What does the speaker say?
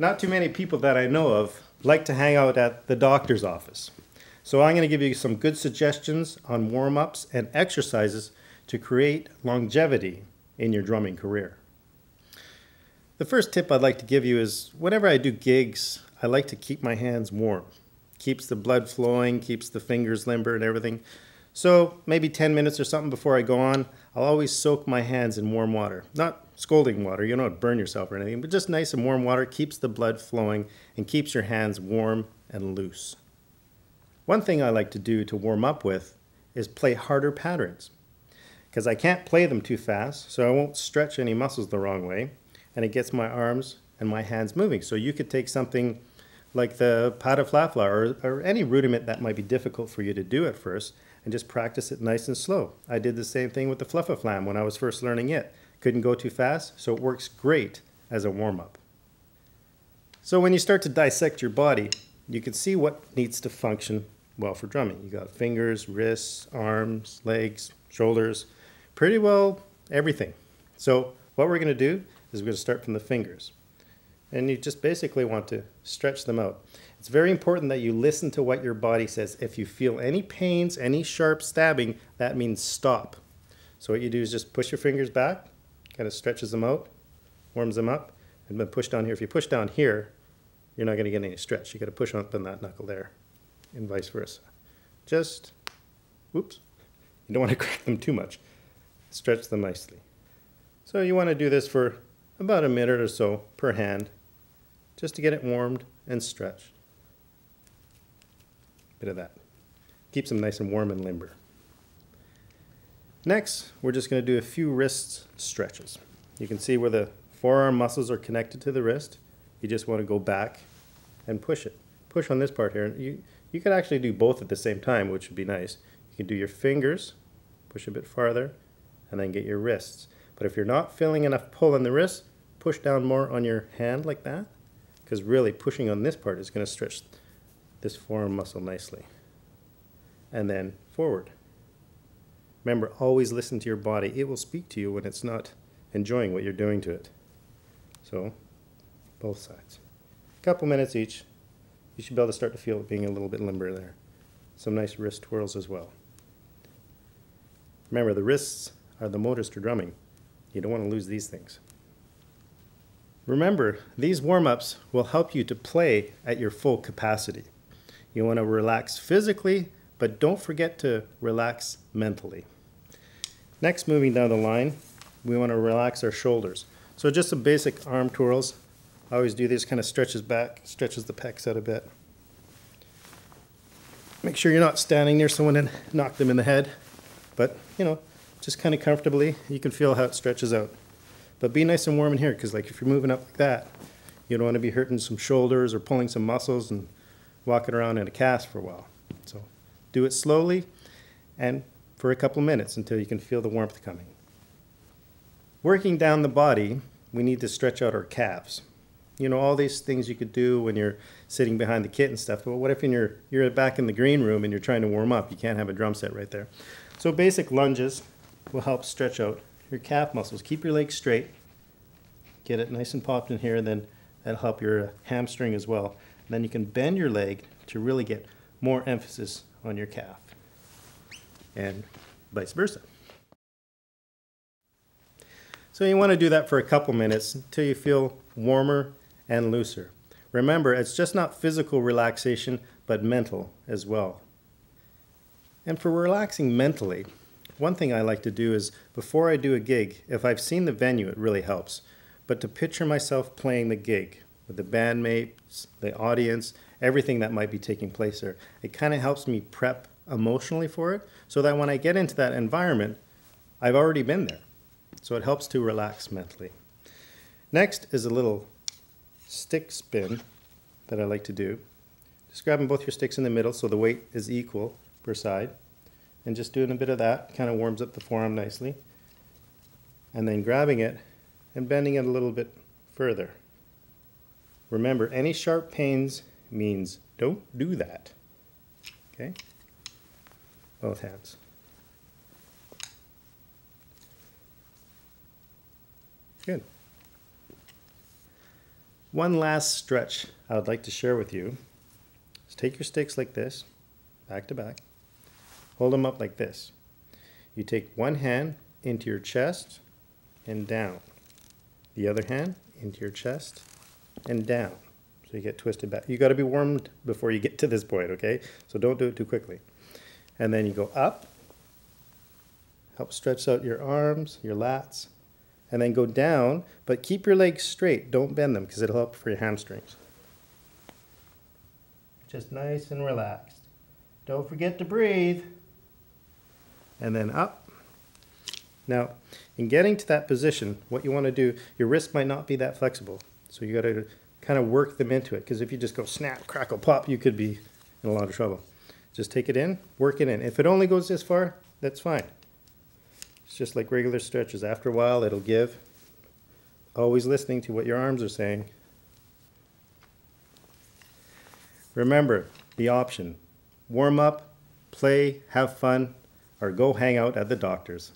Not too many people that I know of like to hang out at the doctor's office. So I'm going to give you some good suggestions on warm-ups and exercises to create longevity in your drumming career. The first tip I'd like to give you is whenever I do gigs, I like to keep my hands warm. Keeps the blood flowing, keeps the fingers limber and everything. So maybe 10 minutes or something before I go on, I'll always soak my hands in warm water. Not scalding water, you don't burn yourself or anything, but just nice and warm water keeps the blood flowing and keeps your hands warm and loose. One thing I like to do to warm up with is play harder patterns, because I can't play them too fast, so I won't stretch any muscles the wrong way, and it gets my arms and my hands moving. So you could take something like the pas de flat flower or any rudiment that might be difficult for you to do at first, and just practice it nice and slow. I did the same thing with the fluff-a-flam when I was first learning it. Couldn't go too fast, so it works great as a warm-up. So when you start to dissect your body, you can see what needs to function well for drumming. You got fingers, wrists, arms, legs, shoulders, pretty well everything. So what we're going to do is we're going to start from the fingers. And you just basically want to stretch them out. It's very important that you listen to what your body says. If you feel any pains, any sharp stabbing, that means stop. So what you do is just push your fingers back, kind of stretches them out, warms them up, and then push down here. If you push down here, you're not going to get any stretch. You got to push up on that knuckle there, and vice versa. Just, whoops, you don't want to crack them too much. Stretch them nicely. So you want to do this for about a minute or so per hand, just to get it warmed and stretched. Bit of that. Keeps them nice and warm and limber. Next, we're just going to do a few wrist stretches. You can see where the forearm muscles are connected to the wrist. You just want to go back and push it. Push on this part here. You can actually do both at the same time, which would be nice. You can do your fingers, push a bit farther, and then get your wrists. But if you're not feeling enough pull on the wrist, push down more on your hand like that, because really pushing on this part is going to stretch this forearm muscle nicely. And then forward. Remember, always listen to your body. It will speak to you when it's not enjoying what you're doing to it. So, both sides. A couple minutes each. You should be able to start to feel it being a little bit limber there. Some nice wrist twirls as well. Remember, the wrists are the motors to drumming. You don't want to lose these things. Remember, these warm-ups will help you to play at your full capacity. You want to relax physically, but don't forget to relax mentally. Next, moving down the line, we want to relax our shoulders. So just some basic arm twirls. I always do this, kind of stretches back, stretches the pecs out a bit. Make sure you're not standing near someone and knock them in the head, but you know, just kind of comfortably. You can feel how it stretches out. But be nice and warm in here, because like if you're moving up like that, you don't want to be hurting some shoulders or pulling some muscles and walking around in a cast for a while. So do it slowly and for a couple minutes until you can feel the warmth coming. Working down the body, we need to stretch out our calves. You know, all these things you could do when you're sitting behind the kit and stuff, but what if you're back in the green room and you're trying to warm up? You can't have a drum set right there. So basic lunges will help stretch out your calf muscles. Keep your legs straight. Get it nice and popped in here, and then that'll help your hamstring as well. And then you can bend your leg to really get more emphasis on your calf, and vice versa. So you want to do that for a couple minutes until you feel warmer and looser. Remember, it's just not physical relaxation, but mental as well. And for relaxing mentally, one thing I like to do is, before I do a gig, if I've seen the venue, it really helps, but to picture myself playing the gig with the bandmates, the audience, everything that might be taking place there. It kind of helps me prep emotionally for it, so that when I get into that environment, I've already been there. So it helps to relax mentally. Next is a little stick spin that I like to do. Just grabbing both your sticks in the middle so the weight is equal per side. And just doing a bit of that kind of warms up the forearm nicely. And then grabbing it and bending it a little bit further. Remember, any sharp pains means don't do that. Okay? Both hands. Good. One last stretch I would like to share with you is take your sticks like this, back to back. Hold them up like this. You take one hand into your chest and down. The other hand into your chest and down. So you get twisted back. You got to be warmed before you get to this point, okay? So don't do it too quickly. And then you go up. Help stretch out your arms, your lats. And then go down, but keep your legs straight. Don't bend them because it'll help for your hamstrings. Just nice and relaxed. Don't forget to breathe. And then up. Now, in getting to that position, what you want to do, your wrist might not be that flexible. So you got to kind of work them into it, because if you just go snap, crackle, pop, you could be in a lot of trouble. Just take it in, work it in. If it only goes this far, that's fine. It's just like regular stretches. After a while, it'll give. Always listening to what your arms are saying. Remember the option: warm up, play, have fun, or go hang out at the doctor's.